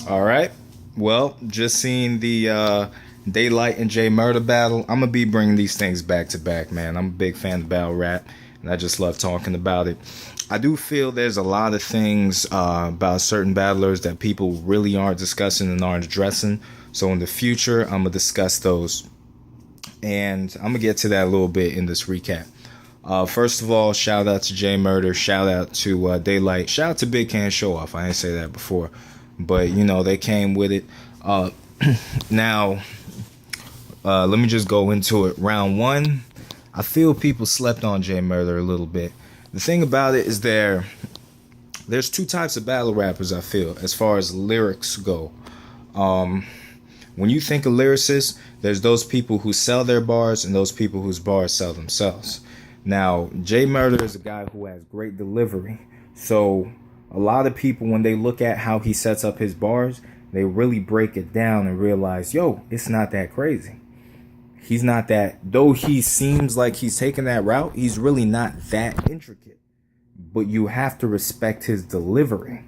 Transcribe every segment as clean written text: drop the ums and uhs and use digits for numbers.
All right. Well, just seeing the Daylyt and Murda battle. I'm gonna be bringing these things back to back, man. I'm a big fan of battle rap, and I just love talking about it. I do feel there's a lot of things about certain battlers that people really aren't discussing and aren't addressing. So in the future, I'm gonna discuss those, and I'm gonna get to that a little bit in this recap. First of all, shout out to Murder, shout out to Daylyt, shout out to Big Can Show Off. I didn't say that before, but you know they came with it. Uh, now, let me just go into it. Round one, I feel people slept on Murder a little bit. The thing about it is there's two types of battle rappers. I feel as far as lyrics go. When you think of lyricists, there's those people who sell their bars and those people whose bars sell themselves. Now, Murder is a guy who has great delivery. So a lot of people, when they look at how he sets up his bars, they really break it down and realize, yo, it's not that crazy. He's not that, though he seems like he's taking that route, he's really not that intricate. But you have to respect his delivery.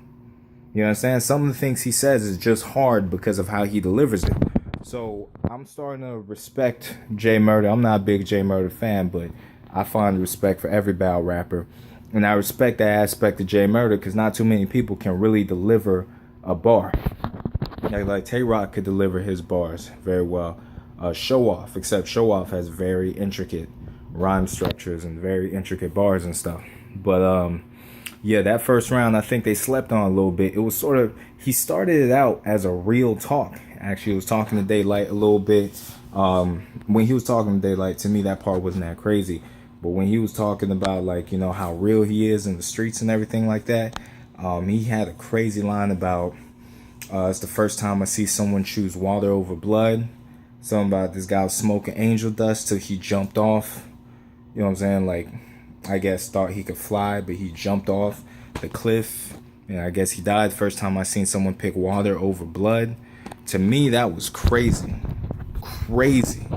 You know what I'm saying? Some of the things he says is just hard because of how he delivers it. So I'm starting to respect Murda. I'm not a big Murda fan, but I find respect for every battle rapper. And I respect that aspect of Murda because not too many people can really deliver a bar. Like Tay Rock could deliver his bars very well. Show Off, except Show Off has very intricate rhyme structures and very intricate bars and stuff. But yeah, that first round I think they slept on a little bit. It was sort of, he started it out as a real talk. Actually, he was talking to Daylyt a little bit. When he was talking to Daylyt, to me that part wasn't that crazy. But when he was talking about, like, you know, how real he is in the streets and everything like that, he had a crazy line about, it's the first time I see someone choose water over blood. Something about this guy was smoking angel dust till he jumped off. You know what I'm saying? Like, I guess thought he could fly, but he jumped off the cliff. And I guess he died. First time I seen someone pick water over blood. To me, that was crazy. Crazy.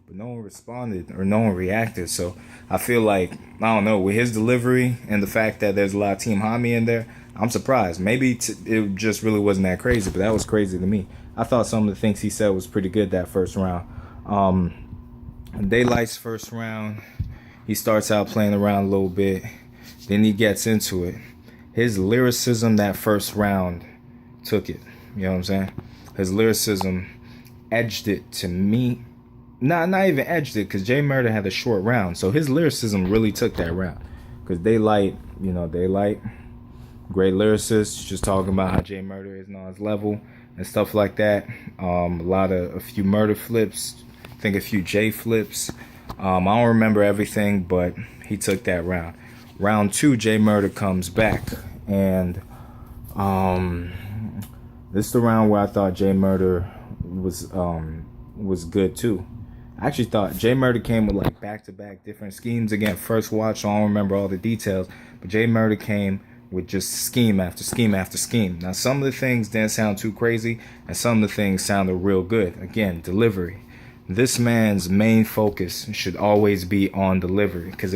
No one responded or no one reacted. So I feel like, I don't know, with his delivery and the fact that there's a lot of Team Hami in there, I'm surprised. Maybe it just really wasn't that crazy, but that was crazy to me. I thought some of the things he said was pretty good that first round. Daylight's first round, he starts out playing around a little bit, then he gets into it. His lyricism that first round took it. You know what I'm saying? His lyricism edged it to me. Not even edged it, because Murda had a short round. So his lyricism really took that round. Because Daylyt, great lyricist, just talking about how Murda isn't on his level and stuff like that. A few Murda flips, I think a few J flips. I don't remember everything, but he took that round. Round two, Murda comes back. And this is the round where I thought Murda was good too. I actually thought Murda came with like back-to-back different schemes. Again, first watch, so I don't remember all the details. But Murda came with just scheme after scheme after scheme. Now, some of the things didn't sound too crazy, and some of the things sounded real good. Again, delivery. This man's main focus should always be on delivery. Because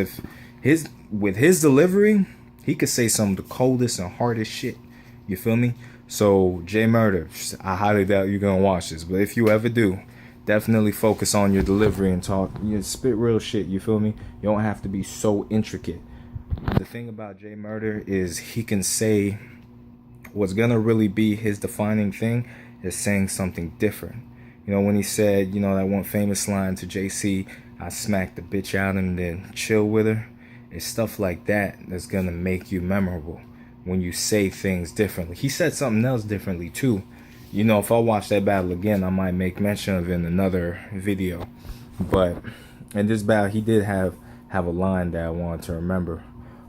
with his delivery, he could say some of the coldest and hardest shit. You feel me? So, Murda, I highly doubt you're going to watch this. But if you ever do, definitely focus on your delivery and talk. You spit real shit, you feel me? You don't have to be so intricate. The thing about Murda is he can say what's gonna really be his defining thing is saying something different. You know, when he said, that one famous line to JC, I smacked the bitch out and then chill with her. It's stuff like that that's gonna make you memorable when you say things differently. He said something else differently too. If I watch that battle again, I might make mention of it in another video. But in this battle, he did have a line that I wanted to remember.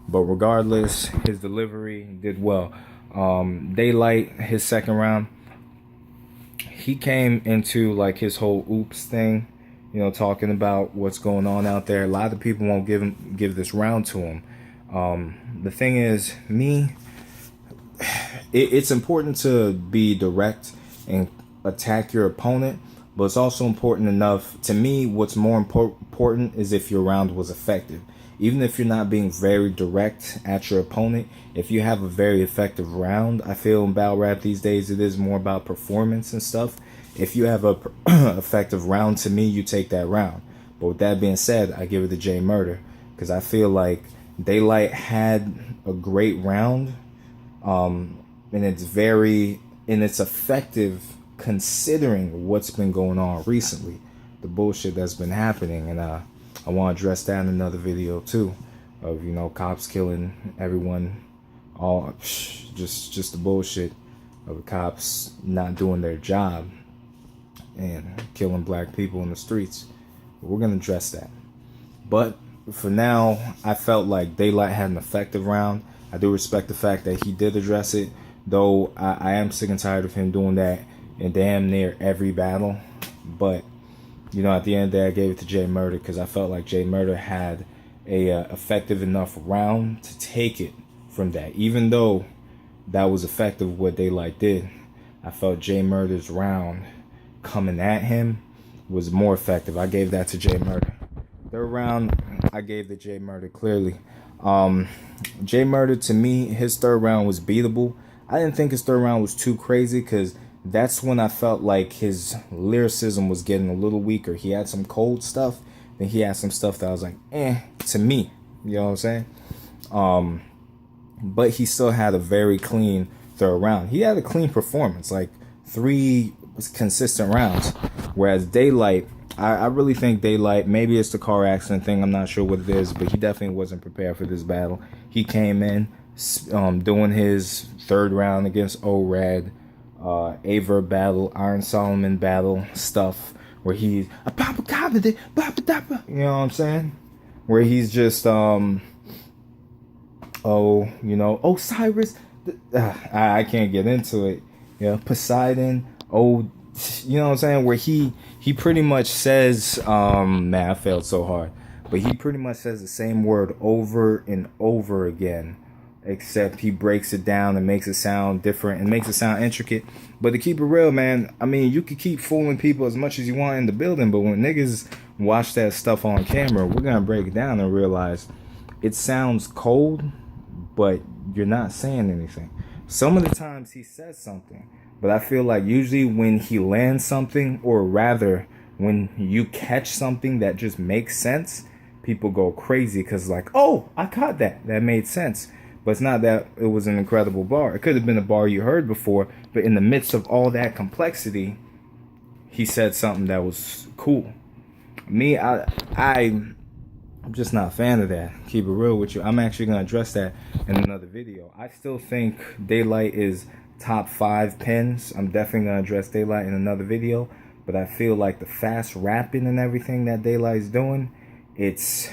But regardless, his delivery did well. Daylyt, his second round, he came into like his whole oops thing, talking about what's going on out there. A lot of people won't give this round to him. The thing is, it's important to be direct and attack your opponent, but it's also important enough, to me, what's more important is if your round was effective. even if you're not being very direct at your opponent, if you have a very effective round, I feel in battle rap these days it is more about performance and stuff. If you have a effective round, to me, you take that round. But with that being said, I give it to Jay Murda because I feel like Daylyt had a great round, and it's effective considering what's been going on recently, the bullshit that's been happening, and I want to address that in another video too, of cops killing everyone, all just the bullshit of the cops not doing their job and killing black people in the streets. We're gonna address that, but for now, I felt like Daylyt had an effective round. I do respect the fact that he did address it, though I am sick and tired of him doing that in damn near every battle. But at the end of the day, I gave it to Jay Murda because I felt like Jay Murda had a effective enough round to take it from that. Even though that was effective what Daylyt did, I felt Jay Murda's round coming at him was more effective. I gave that to Jay Murda. Third round, I gave the Jay Murda clearly. Jay Murda, to me, his third round was beatable. I didn't think his third round was too crazy because that's when I felt like his lyricism was getting a little weaker. He had some cold stuff, then he had some stuff that I was like, to me. You know what I'm saying? But he still had a very clean third round. He had a clean performance, like 3 consistent rounds. Whereas Daylyt, I really think Daylyt, maybe it's the car accident thing, I'm not sure what it is, but he definitely wasn't prepared for this battle. He came in doing his third round against O-Rad, Aver battle, Iron Solomon battle stuff, where he's you know what I'm saying? Where he's just Osiris, I can't get into it. Poseidon, you know what I'm saying? Where he pretty much says, man, I failed so hard, but he pretty much says the same word over and over again, except he breaks it down and makes it sound different and makes it sound intricate. But to keep it real, man, I mean, you could keep fooling people as much as you want in the building, but when niggas watch that stuff on camera, we're gonna break it down and realize it sounds cold, but you're not saying anything. Some of the times he says something, but I feel like usually when he lands something, or rather when you catch something that just makes sense, people go crazy because like, oh, I caught that. That made sense. But it's not that it was an incredible bar. It could have been a bar you heard before, but in the midst of all that complexity, he said something that was cool. Me, I'm just not a fan of that. Keep it real with you. I'm actually going to address that in another video. I still think Daylyt is top 5 pins. I'm definitely going to address Daylyt in another video. But I feel like the fast rapping and everything that Daylight's doing, it's,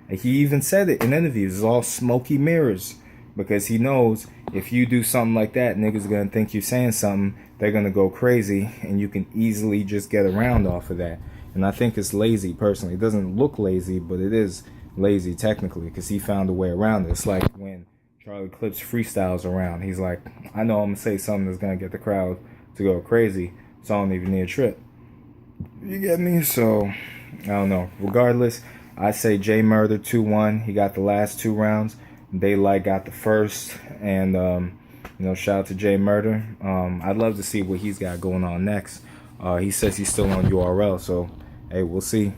he even said it in interviews, it's all smoky mirrors. Because he knows if you do something like that, niggas are going to think you're saying something. They're going to go crazy. And you can easily just get around off of that. And I think it's lazy, personally. It doesn't look lazy, but it is lazy technically. Because he found a way around it. It's like when Charlie Clips freestyles around. He's like, I know I'm going to say something that's going to get the crowd to go crazy. So I don't even need a trip. You get me? So, I don't know. Regardless, I say Jay Murda 2-1. He got the last 2 rounds. Daylyt got the first. And, shout out to Jay Murda. I'd love to see what he's got going on next. He says he's still on URL. So, hey, we'll see.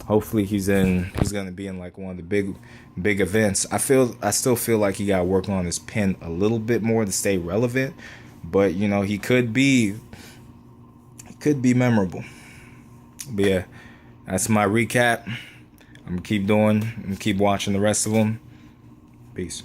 Hopefully he's going to be in like one of the big events. I still feel like he got to work on his pen a little bit more to stay relevant. But, he could be memorable. But yeah, that's my recap. I'm gonna keep watching the rest of them. Peace.